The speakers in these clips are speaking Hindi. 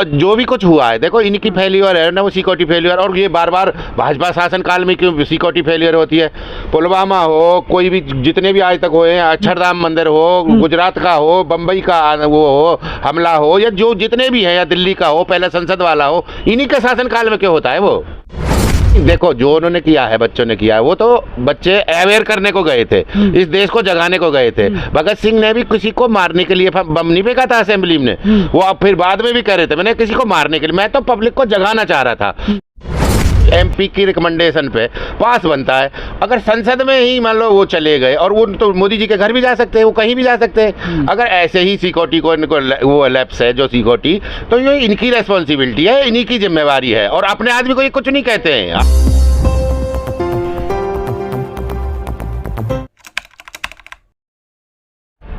जो भी कुछ हुआ है, देखो इनकी फेल्यूर है ना, वो सिक्योरिटी फेल्यूर। और ये बार बार भाजपा शासन काल में क्यों सिक्योरिटी फेल्यूर होती है? पुलवामा हो, कोई भी जितने भी आज तक हुए हैं, अक्षरधाम मंदिर हो, गुजरात का हो, बम्बई का वो हो हमला हो, या जो जितने भी हैं, या दिल्ली का हो, पहले संसद वाला हो, इन्हीं के शासन काल में क्यों होता है वो? देखो जो उन्होंने किया है, बच्चों ने किया है, वो तो बच्चे अवेयर करने को गए थे, इस देश को जगाने को गए थे। भगत सिंह ने भी किसी को मारने के लिए बम नहीं फेंका था असेंबली में, वो अब फिर बाद में भी कह रहे थे मैंने किसी को मारने के लिए, मैं तो पब्लिक को जगाना चाह रहा था। एमपी की रिकमेंडेशन पे पास बनता है, अगर संसद में ही मान लो वो चले गए, और वो तो मोदी जी के घर भी जा सकते हैं, वो कहीं भी जा सकते हैं। अगर ऐसे ही सिक्योरिटी को इनको वो लैप्स है जो सिक्योरिटी, तो ये इनकी रेस्पॉन्सिबिलिटी है, इन्हीं की जिम्मेवारी है, और अपने आदमी को ये कुछ नहीं कहते हैं।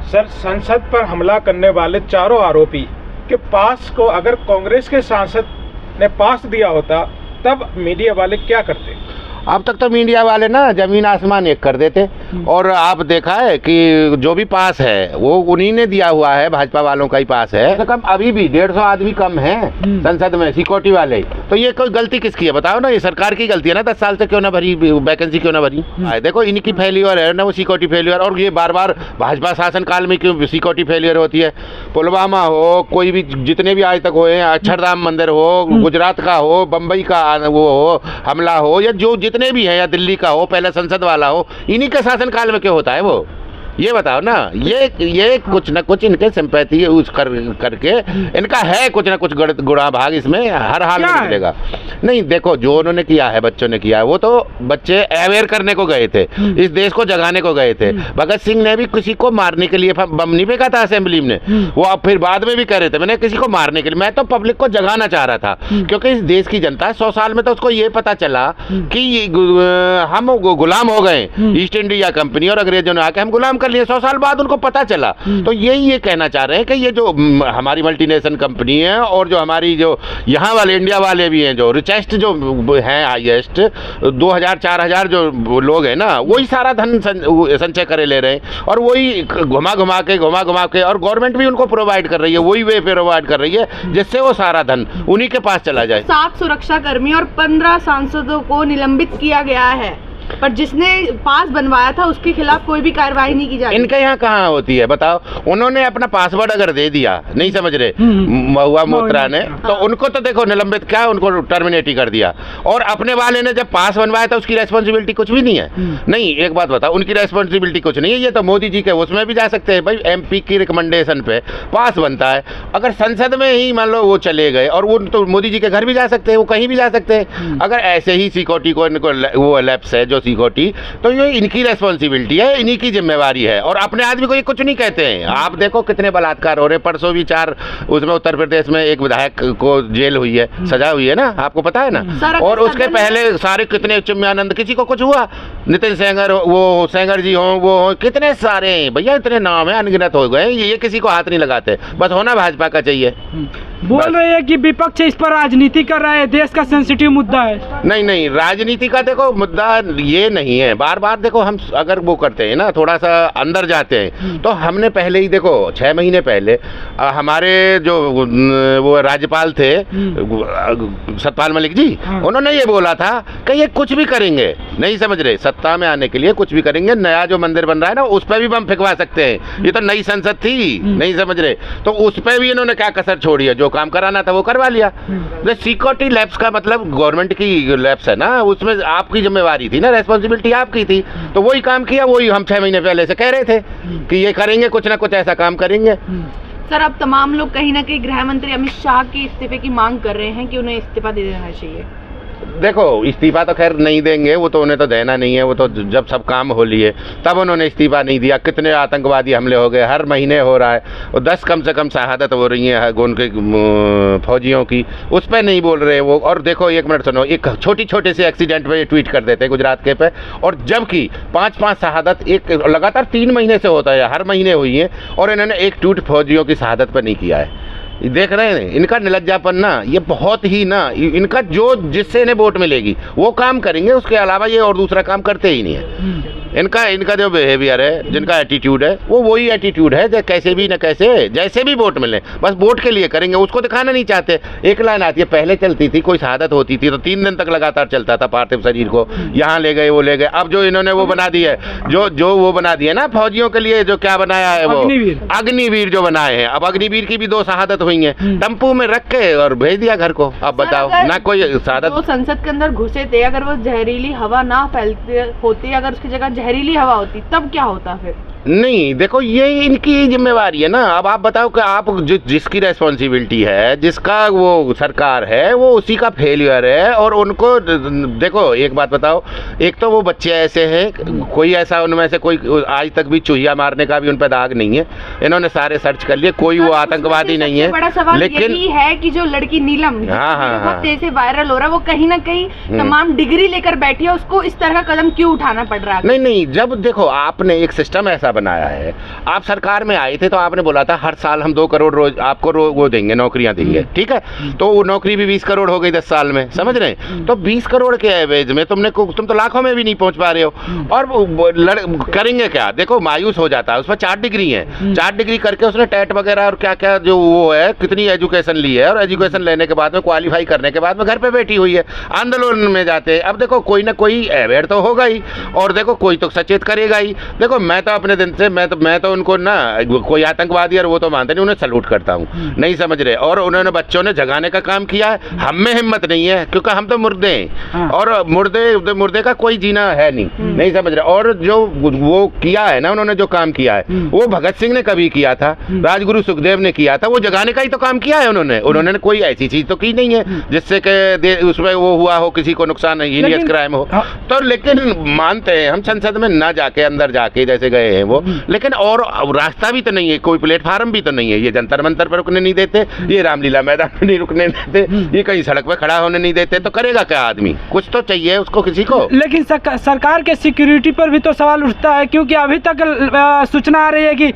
सर, संसद पर हमला करने वाले चारों आरोपी के पास को अगर कांग्रेस के सांसद ने पास दिया होता, तब मीडिया वाले क्या करते? अब तक तो मीडिया वाले ना जमीन आसमान एक कर देते। और आप देखा है कि जो भी पास है वो उन्हीं ने दिया हुआ है, भाजपा वालों का ही पास है। तो कम अभी भी 150 आदमी कम है संसद में सिक्योरिटी वाले, तो ये कोई गलती किसकी है बताओ ना? ये सरकार की गलती है ना, 10 साल से क्यों ना भरी वैकेंसी, क्यों ना भरी? देखो इनकी फेल्यूर है ना, वो सिक्योरिटी फेल्यूर। और ये बार बार भाजपा शासन काल में क्यों सिक्योरिटी फेल्यूर होती है? पुलवामा हो, कोई भी जितने भी आज तक हुए हैं, अक्षरधाम मंदिर हो, गुजरात का हो, बम्बई का वो हो हमला हो, या जो जितने भी हैं, या दिल्ली का हो, पहले संसद वाला हो, इन्हीं के शासन काल में क्यों होता है वो? ये बताओ ना। ये कुछ ना कुछ इनके सिंपैथी यूज करके इनका है कुछ ना कुछ गुणा भाग इसमें हर हाल में मिलेगा। नहीं देखो जो उन्होंने किया है, बच्चों ने किया है, वो तो बच्चे अवेयर करने को गए थे, इस देश को जगाने को गए थे। भगत सिंह ने भी किसी को मारने के लिए बम नहीं फेंका था असेंबली में, वो अब फिर बाद में भी कह रहे थे मैंने किसी को मारने के लिए, मैं तो पब्लिक को जगाना चाह रहा था। क्योंकि इस देश की जनता 100 साल में तो उसको ये पता चला कि हम गुलाम हो गए ईस्ट इंडिया कंपनी और अंग्रेजों ने आके हम गुलाम कर लिए। 100 साल बाद उनको पता चला। तो ये कहना चाह रहे हैं कि ये जो हमारी मल्टीनेशनल कंपनी है, और जो हमारी जो यहाँ वाले इंडिया वाले भी हैं, जो रिचेस्ट जो हैं, हाईएस्ट 2000-4000 जो लोग हैं ना, वही सारा धन संचय करे ले रहे हैं, और वही घुमा घुमा के और गवर्नमेंट भी उनको प्रोवाइड कर रही है, वही वे प्रोवाइड कर रही है जिससे वो सारा धन उन्हीं के पास चला जाए। 7 सुरक्षा कर्मी और 15 सांसदों को निलंबित किया गया है, पर जिसने पास बनवाया था उसके खिलाफ कोई भी कार्रवाई नहीं की जा रही। इनके यहाँ कहाँ होती है बताओ? उन्होंने अपना पासवर्ड अगर दे दिया, नहीं समझ रहे महुआ मोत्रा ने, तो उनको तो देखो निलंबित क्या, उनको टर्मिनेट ही कर दिया। और अपने वाले ने जब पास बनवाया था उसकी रेस्पॉन्सिबिलिटी कुछ भी नहीं है। नहीं एक बात बताओ, उनकी रेस्पॉन्सिबिलिटी कुछ नहीं है। ये तो मोदी जी के उसमें भी जा सकते हैं भाई, एमपी की रिकमेंडेशन पे पास बनता है, अगर संसद में ही मान लो वो चले गए, और वो तो मोदी जी के घर भी जा सकते हैं, वो कहीं भी जा सकते हैं। अगर ऐसे ही सिक्योरिटी को इनको वो लैप्स है जो सिक्योरिटी, तो ये इनकी रेस्पॉन्सिबिलिटी है, इन्हीं की जिम्मेवारी है, और अपने आदमी को ये कुछ नहीं कहते हैं। आप देखो कितने बलात्कार हो रहे हैं, परसों भी 4 उसमें उत्तर प्रदेश में एक विधायक को जेल हुई है, सजा हुई है ना, आपको पता है ना। और उसके पहले सारे कितने चिन्मयानंद, किसी को कुछ हुआ, नितिन सेंगर, वो सेंगर जी हो, वो हो, कितने सारे भैया, इतने नाम है, अनगिनत हो गए। ये किसी को हाथ नहीं लगाते, बस होना भाजपा का चाहिए। बोल रहे हैं कि विपक्ष इस पर राजनीति कर रहा है, देश का सेंसिटिव मुद्दा है। नहीं राजनीति का देखो मुद्दा ये नहीं है। बार बार देखो हम अगर वो करते हैं ना, थोड़ा सा अंदर जाते हैं, तो हमने पहले ही देखो 6 महीने पहले हमारे जो वो राज्यपाल थे सतपाल मलिक जी, उन्होंने ये बोला था कि ये कुछ भी करेंगे, नहीं समझ रहे, सत्ता में आने के लिए कुछ भी करेंगे। नया जो मंदिर बन रहा है ना, उस पर भी बम फेंकवा सकते हैं। ये तो नई संसद थी, नहीं समझ रहे, तो उस पर भी इन्होंने क्या कसर छोड़ी है? जो काम कराना था वो करवा लिया। सिक्योरिटी लैब्स का मतलब गवर्नमेंट की लैब्स है ना, उसमें आपकी जिम्मेवारी थी ना, रेस्पॉन्सिबिलिटी आपकी थी, तो वही काम किया, वही हम 6 महीने पहले से कह रहे थे कि ये करेंगे, कुछ ना कुछ ऐसा काम करेंगे। सर, अब तमाम लोग कहीं ना कहीं गृह मंत्री अमित शाह के इस्तीफे की मांग कर रहे हैं कि उन्हें इस्तीफा दे देना चाहिए। देखो इस्तीफा तो खैर नहीं देंगे, वो तो उन्हें तो देना नहीं है, वो तो जब सब काम हो लिए तब उन्होंने इस्तीफा नहीं दिया। कितने आतंकवादी हमले हो गए, हर महीने हो रहा है, और 10 कम से कम शहादत हो रही है उनके फौजियों की, उस पर नहीं बोल रहे वो। और देखो 1 मिनट सुनो, एक छोटे से एक्सीडेंट पे ट्वीट कर देते गुजरात के पे, और जबकि 5-5 शहादत एक लगातार 3 महीने से होता है, हर महीने हुई है, और इन्होंने एक ट्वीट फौजियों की शहादत पर नहीं किया है। देख रहे हैं इनका निर्लज्जापन ना, ये बहुत ही ना, इनका जो जिससे इन्हें वोट मिलेगी वो काम करेंगे, उसके अलावा ये और दूसरा काम करते ही नहीं है। इनका जो बिहेवियर है, जिनका एटीट्यूड है, वो वही एटीट्यूड है कैसे भी न कैसे, जैसे भी वोट मिले बस वोट के लिए करेंगे, उसको दिखाना नहीं चाहते। एक लाइन आती है, पहले चलती थी, कोई शहादत होती थी तो 3 दिन तक लगातार चलता था पार्थिव शरीर को, यहाँ ले गए वो ले गए। अब जो इन्होंने वो बना दी है, जो वो बना दिया ना फौजियों के लिए, जो क्या बनाया है वो अग्निवीर जो बनाए हैं, अब अग्निवीर की भी 2 शहादत हुई हैं, टम्पू में रख के और भेज दिया घर को। अब बताओ ना, कोई शहादत। वो संसद के अंदर घुसे थे, अगर वो जहरीली हवा ना फैलते होती, अगर उसकी जगह जहरीली हवा होती तब क्या होता फिर? नहीं देखो, ये इनकी जिम्मेवारी है ना। अब आप बताओ कि आप जिसकी रेस्पॉन्सिबिलिटी है, जिसका वो सरकार है, वो उसी का फेलियर है। और उनको देखो एक बात बताओ, एक तो वो बच्चे ऐसे हैं, कोई ऐसा उनमें से कोई आज तक भी चूहिया मारने का भी उन पर दाग नहीं है, इन्होंने सारे सर्च कर लिए, कोई वो आतंकवादी नहीं है। बड़ा सवाल लेकिन यही है कि जो लड़की नीलम बहुत तेज से वायरल हो रहा है, वो कहीं ना कहीं तमाम डिग्री लेकर बैठी है, उसको इस तरह का कदम क्यों उठाना पड़ रहा है? नहीं, जब देखो आपने एक सिस्टम ऐसा बनाया है, आप सरकार में आए थे तो आपने बोला था हर साल हम 2 करोड़ रोज आपको वो देंगे, नौकरियां देंगे, ठीक है। तो वो नौकरी भी 20 करोड़ हो गई 10 साल में, समझ रहे हैं? तो 20 करोड़ के एवरेज में तुम तो लाखों में भी नहीं पहुंच पा रहे हो। और करेंगे क्या? देखो मायूस हो जाता है। उस पर 4 डिग्री है, 4 डिग्री करके उसने टेट वगैरह और क्या क्या जो वो है, कितनी एजुकेशन ली है, और एजुकेशन लेने के बाद में क्वालिफाई करने के बाद में घर पे बैठी हुई है, आंदोलन में जाते। अब देखो कोई ना कोई अवेयर तो होगा ही, और देखो कोई तो सचेत करेगा ही। देखो मैं तो अपने दिन से मैं तो उनको ना, कोई आतंकवादी और वो तो मानते नहीं, उन्हें सैल्यूट करता हूँ, नहीं समझ रहे। और उन्होंने बच्चों ने जगाने का काम किया है, हम में हिम्मत नहीं है क्योंकि हम तो मुर्दे हैं, और मुर्दे का कोई जीना है नहीं समझ रहे। और जो वो किया है ना, उन्होंने जो काम किया है, वो भगत सिंह ने कभी किया था, राजगुरु सुखदेव ने किया था, वो जगाने का ही तो काम किया है उन्होंने कोई ऐसी चीज तो की नहीं है जिससे कि उसमें वो हुआ हो, किसी को नुकसान, हीनियस क्राइम हो। तो लेकिन मानते हैं हम, संसद में ना जाके अंदर जाके जैसे गए हैं वो, लेकिन और रास्ता भी तो नहीं है, कोई प्लेटफार्म भी तो नहीं है। ये जंतर मंतर पर रुकने नहीं देते, ये रामलीला मैदान में नहीं रुकने देते, ये कहीं सड़क पर खड़ा होने नहीं देते, तो करेगा क्या आदमी? कुछ तो चाहिए उसको किसी को। लेकिन सरकार के सिक्योरिटी पर भी तो सवाल उठता है, क्योंकि अभी तक सूचना आ रही है कि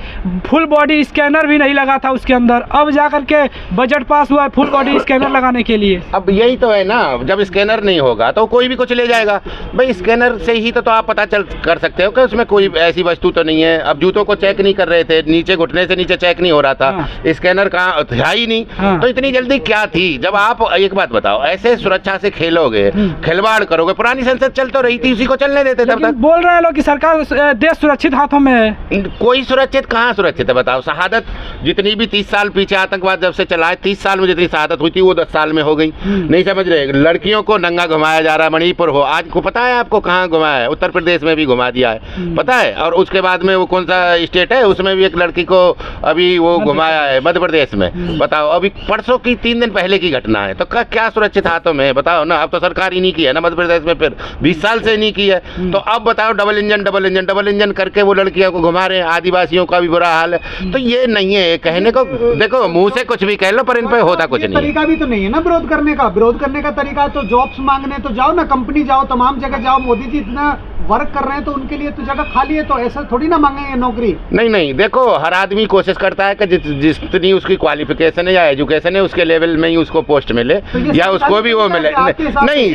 फुल बॉडी स्कैनर भी नहीं लगा था उसके अंदर, अब जाकर के बजट पास हुआ है फुल बॉडी स्कैनर लगाने के लिए। अब यही तो है ना, जब स्कैनर नहीं होगा तो कोई भी कुछ ले जाएगा। भाई स्कैनर से ही तो आप पता कर सकते हो कि उसमें कोई ऐसी वस्तु तो नहीं है। अब जूतों को चेक नहीं कर रहे थे, नीचे घुटने से नीचे चेक नहीं हो रहा था, स्कैनर कहाँ था ही नहीं। तो इतनी जल्दी क्या थी? जब आप एक बात बताओ, ऐसे सुरक्षा से खेलोगे, खिलवाड़ करोगे, पुरानी संसद चल तो रही थी, उसी को चलने देते तब तक। बोल रहे हैं लोग कि सरकार, देश सुरक्षित हाथों में है। कोई सुरक्षित कहाँ सुरक्षित है बताओ? शहादत जितनी भी 30 साल पीछे आतंकवाद जब से चला है, 30 साल में जितनी शहादत हुई थी वो 10 साल में हो गई, नहीं समझ रहे? लड़कियों को नंगा घुमाया जा रहा है, मणिपुर हो, आज को पता है आपको कहाँ घुमाया है? उत्तर प्रदेश में भी घुमा दिया है, पता है? और उसके बाद में वो कौन सा स्टेट है, उसमें भी एक लड़की को अभी वो घुमाया है, मध्य प्रदेश में। बताओ, अभी परसों की 3 दिन पहले की घटना है, तो क्या सुरक्षित हाथों में बताओ ना? अब तो सरकार ही नहीं की है ना मध्य प्रदेश में, फिर 20 साल से नहीं की है, तो अब बताओ डबल इंजन करके वो लड़कियों को घुमा रहे हैं। आदिवासियों का भी बुरा हाल है। तो ये नहीं है कहने को, देखो मुंह से कुछ भी कह लो पर इन पे होता कुछ नहीं। तरीका भी तो नहीं है ना विरोध करने का। विरोध करने का तरीका तो जॉब्स मांगने तो जाओ ना, कंपनी जाओ, तमाम जगह जाओ। मोदी जी इतना वर्क कर रहे हैं तो उनके लिए तो जगह खाली है, तो ऐसा थोड़ी ना मांगेंगे नौकरी। नहीं, देखो हर आदमी कोशिश करता है कि जितनी उसकी क्वालिफिकेशन है या एजुकेशन है उसके लेवल में ही उसको पोस्ट मिले, तो या उसको भी वो मिले। नहीं,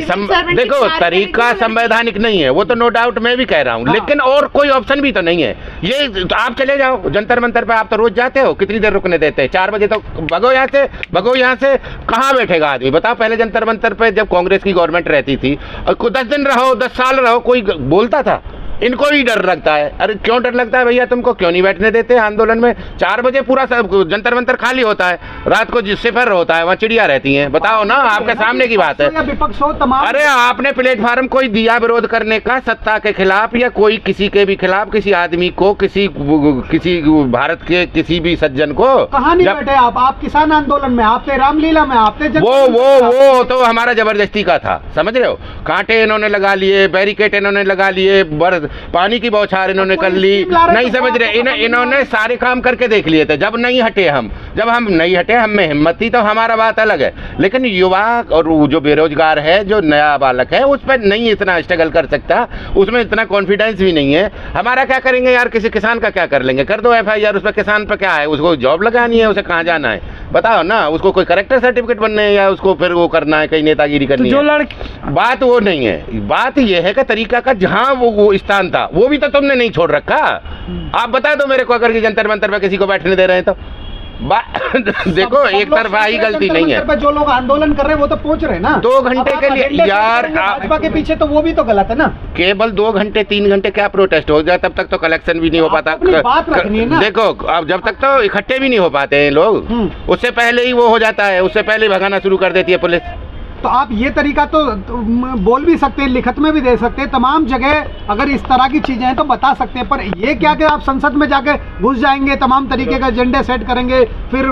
देखो तरीका संवैधानिक नहीं है, वो तो नो डाउट मैं भी कह रहा हूँ, लेकिन और कोई ऑप्शन भी तो नहीं है। ये तो आप चले जाओ जंतर मंतर पे, आप तो रोज जाते हो, कितनी देर रुकने देते हैं? 4 बजे तो भगो यहाँ से कहाँ बैठेगा आदमी बताओ? पहले जंतर मंतर पे जब कांग्रेस की गवर्नमेंट रहती थी, 10 दिन रहो, 10 साल रहो, कोई बोलता था? इनको ही डर लगता है। अरे क्यों डर लगता है भैया तुमको? क्यों नहीं बैठने देते आंदोलन में? 4 बजे पूरा जंतर मंतर खाली होता है, रात को सिफर होता है, वहाँ चिड़िया रहती हैं। बताओ ना, आपके सामने की बात है। अरे आपने प्लेटफार्म कोई दिया विरोध करने का सत्ता के खिलाफ, या कोई किसी के भी खिलाफ, किसी आदमी को, किसी भारत के किसी भी सज्जन को? कहाँ नहीं बैठे आप किसान आंदोलन में, आप थे रामलीला में, आप थे वो तो हमारा जबरदस्ती का था, समझ रहे हो? कांटे इन्होंने लगा लिए, बैरिकेड इन्होंने लगा लिए, पानी की बौछार इन्होंने कर ली, नहीं समझ रहे? इन्होंने सारे काम करके देख लिए थे। जब हम नहीं हटे, हम में हिम्मत थी, तो हमारा बात अलग है। लेकिन युवा और जो बेरोजगार है, जो नया बालक है, उस पर नहीं इतना स्ट्रगल कर सकता, उसमें इतना कॉन्फिडेंस भी नहीं है। हमारा क्या करेंगे यार? किसी किसान का क्या कर लेंगे? कर दो FIR उस पर। किसान पर क्या है? उसको जॉब लगानी है, उसे कहाँ जाना है बताओ ना? उसको कोई करेक्टर सर्टिफिकेट बनने है, या उसको फिर वो करना है, कहीं नेतागिरी करनी है? बात वो नहीं है। बात यह है कि तरीका का, जहाँ वो इस पाकिस्तान था, वो भी तो तुमने नहीं छोड़ रखा। आप बता दो मेरे को, अगर कि जंतर मंतर पे किसी को बैठने दे रहे हैं तो देखो, एक तरफा ही गलती नहीं है। जो लोग आंदोलन कर रहे हैं वो तो पहुंच रहे हैं ना 2 घंटे के लिए यार, भाजपा के पीछे, तो वो भी तो गलत है ना। केवल 2 घंटे 3 घंटे क्या प्रोटेस्ट हो जाए, तब तक तो कलेक्शन भी नहीं हो पाता। बात रखनी है ना। देखो अब जब तक तो इकट्ठे भी नहीं हो पाते हैं लोग, उससे पहले ही वो हो जाता है, उससे पहले भगाना शुरू कर देती है पुलिस। तो आप ये तरीका तो बोल भी सकते हैं, लिखत में भी दे सकते हैं, तमाम जगह अगर इस तरह की चीजें हैं तो बता सकते हैं, पर ये क्या कि आप संसद में जाके घुस जाएंगे, तमाम तरीके का एजेंडे सेट करेंगे फिर?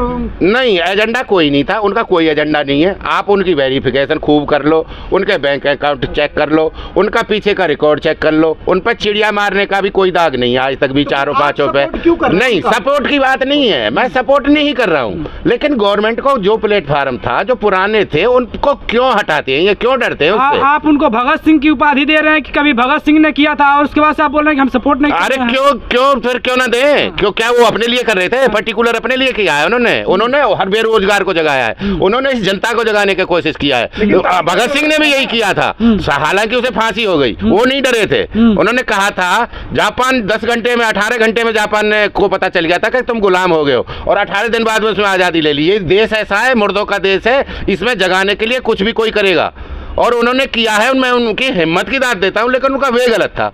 नहीं, एजेंडा कोई नहीं था, उनका कोई एजेंडा नहीं है। आप उनकी वेरिफिकेशन खूब कर लो, उनके बैंक अकाउंट चेक कर लो, उनका पीछे का रिकॉर्ड चेक कर लो, उन पर चिड़िया मारने का भी कोई दाग नहीं है आज तक भी, 4-5 पे। नहीं, सपोर्ट की बात नहीं है, मैं सपोर्ट नहीं कर रहा हूँ, लेकिन गवर्नमेंट को जो प्लेटफार्म था, जो पुराने थे, उनको क्यों हटाते हैं, ये क्यों डरते हैं उससे? आप उनको भगत सिंह की उपाधि दे रहे हैं कि कभी भगत सिंह ने किया था और उसके बाद से आप बोल रहे हैं कि हम सपोर्ट नहीं कर रहे हैं। अरे क्यों ना दें? क्यों, क्या वो अपने लिए कर रहे थे? पर्टिकुलर अपने लिए किया है उन्होंने हर बेरोजगार को जगाया है, उन्होंने इस जनता को जगाने की कोशिश किया है। भगत सिंह ने भी यही किया था, हालांकि उसे फांसी हो गई, वो नहीं डरे थे। उन्होंने कहा था जापान 10 घंटे में 18 घंटे में जापान को पता चल गया था कि तुम गुलाम हो गए हो, और 18 दिन बाद में उसमें आज़ादी ले ली। ये देश ऐसा है, मुर्दों का देश है, इसमें जगाने के लिए कुछ भी कोई करेगा, और उन्होंने किया है। मैं उनकी हिम्मत की दाद देता हूँ, लेकिन उनका वे गलत था।